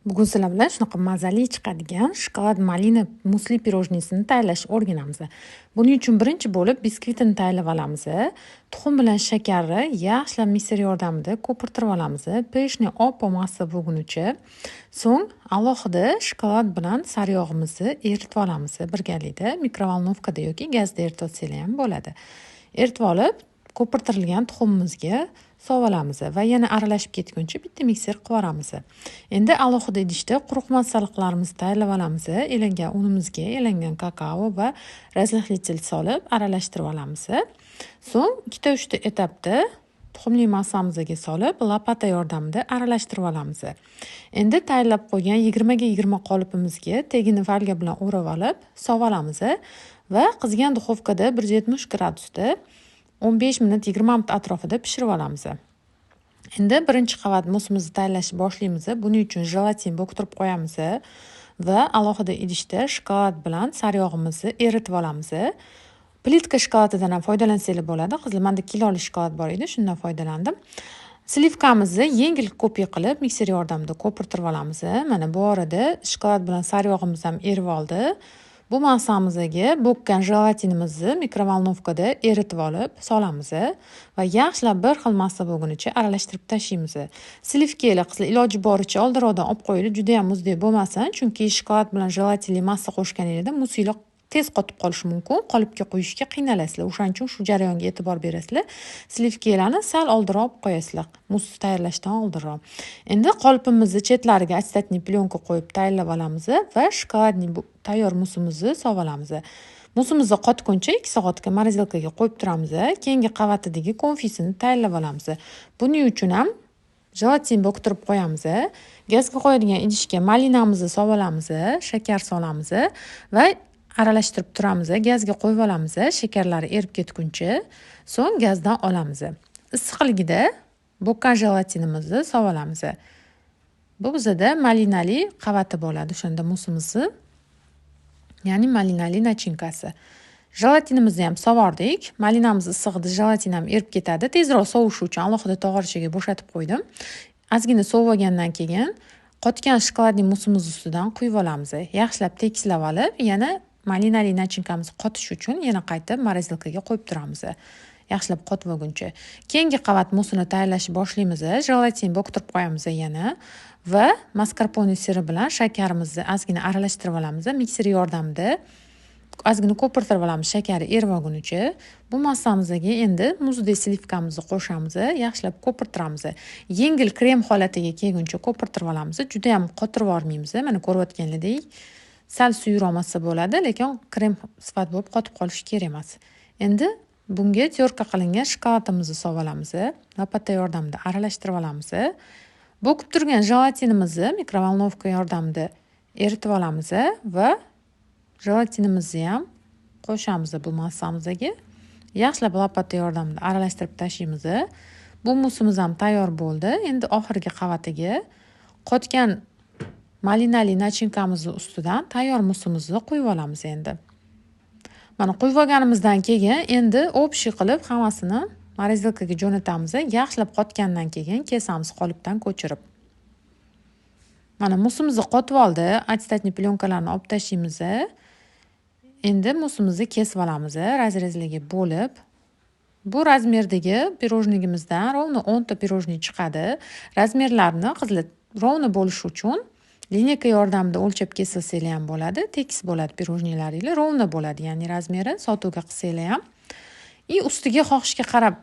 Bugun sizlar bilan shunaqa mazali chiqadigan shokolad malina musli pirojnisini tayyorlashni o'rganamiz. Buning uchun birinchi bo'lib biskvitini tayyorlab olamiz. Tuxum bilan shakarni yaxshilab mikser yordamida ko'pirtirib olamiz. Peshni oppoq massa bo'lgunicha. So'ng alohida shokolad bilan saryog'imizni eritib olamiz birgalikda. Mikrovolnovkada yoki gazda eritib olsangiz ham bo'ladi. Eritib olib, ko'pirtirilgan tuxumimizga solib olamiz va yana aralashib ketguncha bitta mikser qilib yuboramiz. Endi alohida idishda quruq masalliqlarimizni tayyorlab olamiz. Elangan unimizga elangan kakao va razlahlитель solib aralashtirib olamiz. So'ng 2-3 etapda tuxumli massamizga solib lopata yordamida aralashtirib olamiz. Endi tayyorlab qo'ygan 20 ga 20 qolipimizga tagini folga bilan o'rab olib solib olamiz va qizigan duxovkada 170 gradusda 15 minut 20 minut atrofida pishirib olamiz. Endi birinchi qavat musimizni tayyorlashni boshlaymiz. Buning uchun jelatin bo'ktirib qo'yamiz va alohida idishda shokolad bilan saryog'imizni eritib olamiz. Plitka shokoladidan ham foydalansanglar bo'ladi. Qizlar, menda kiloli shokolad bor edi, shundan foydalandim. Slivkamizni yengil ko'pik qilib mikser yordamida ko'pirtirib olamiz. Mana bu orada shokolad bilan saryog'imiz ham erib oldi. Bu massamizga bo'kkan jelatinimizni mikrovolnovkada eritib olib solamiz va yaxshilab bir xil massa bo'lgunicha aralashtirib tashlaymiz. Slivkalar qizlar iloji boricha oldinroqdan olib qo'yinglar, juda ham muzdek bo'lmasin, chunki shokolad bilan jelatinli massa qo'shganingizda musinglar tez qotib qolishi mumkin, qolipga qo'yishga qiynalasizlar. O'shaning uchun shu jarayonga e'tibor berasizlar. Slivkalarni sal oldinroq qo'yasizlar, mus tayyorlashdan oldinroq. Endi qolipimizni chetlariga atstatniy plyonka qo'yib tayyorlab olamiz va shokoladni tayyor musimizni solib olamiz. Musimizni qotguncha 2 soatga morozilkaga qo'yib turamiz. Keyingi qavatidagi konfisini tayyorlab olamiz. Buning uchun ham jelatin bo'ktirib qo'yamiz. Gazga qo'yadigan idishga malinamizni solib olamiz, shakar solamiz va aralashtirib turamiz. Gazga qo'yib olamiz, shakarlari erib ketguncha, so'ng gazdan olamiz. Issiqligida bo'kkan jelatinimizni solib olamiz. Bu bizda malinali qavati bo'ladi, o'shanda musimizni, ya'ni malinali nachinkasi. Jelatinimizni ham sovordik. Malinamiz issiqda jelatin ham erib ketadi. Tezroq sovishi uchun alohida tog'orachaga bo'shatib qo'ydim. Ozgina sovib olgandan keyin qotgan shokoladning musimiz ustidan quyib olamiz. Yaxshilab tekislab olib, yana malinali nachinkamiz qotish uchun yana qaytib morozilkaga qo'yib turamiz. Yaxshilab qotib olguncha. Keyingi qavat musini tayyorlashni boshlaymiz. Jelatin bo'ktirib qo'yamiz yana va maskarpone siri bilan shakarimizni ozgina aralashtirib olamiz. Mikser yordamida ozgina ko'pirtirib olamiz, shakari erib olgunicha. Bu massamizga endi muzdek slivkamizni qo'shamiz, yaxshilab ko'pirtiramiz. Yengil krem holatiga kelguncha ko'pirtirib olamiz. Juda ham qotirib olmaymiz. Mana ko'rayotganinglardek sal suyuq massa bo'ladi, lekin krem sifat bo'lib qotib qolishi kerak emas. Endi bunga tyorka qilingan shokoladimizni solib olamiz. Lopata yordamida aralashtirib olamiz. Bo'kib turgan jelatinimizni mikrovolnovka yordamida eritib olamiz va jelatinimizni ham qo'shamiz bu massamizga. Yaxshilab lopata yordamida aralashtirib tashlaymiz. Bu musimiz ham tayyor bo'ldi. Endi oxirgi qavatiga qotgan malinali nachinkamizni ustidan tayyor musimizni quyib olamiz endi. Mana quyib olganimizdan keyin endi общий qilib hammasini morozilkaga jo'natamiz. Yaxshilab qotgandan keyin kesamiz qolipdan ko'chirib. Mana musimizni qotib oldi. Atstatniy plyonkalarni olib tashlaymiz. Endi musimizni kesib olamiz, razrezlarga bo'lib. Bu razmerdagi pirojnigimizdan rovno 10 ta pirojni chiqadi. Razmerlarni qizlar rovno bo'lishi uchun lineyka yordamida o'lchab kessangiz ham bo'ladi. Tekis bo'ladi pirojnilaringiz, rovno bo'ladi, ya'ni razmeri sotuvga qilsangiz ham. Ustiga xohishga qarab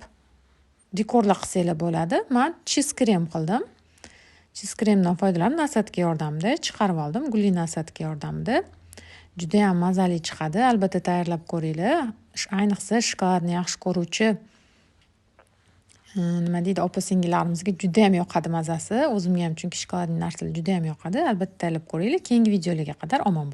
dekorlar qilsangiz bo'ladi. Men cheese krem qildim. Cheese kremdan foydalanib nasatka yordamida chiqarib oldim, gulli nasatka yordamida. Juda ham mazali chiqadi. Albatta tayyorlab ko'ringlar. Ayniqsa shokoladni yaxshi ko'ruvchi nima deydi, opa-singillarimizga juda ham yoqadi mazasi. O'zimga ham, chunki shokoladli narsalar juda ham yoqadi. Albatta tayyorlab ko'ringlar. Keyingi videolarga qadar omon bo'ling.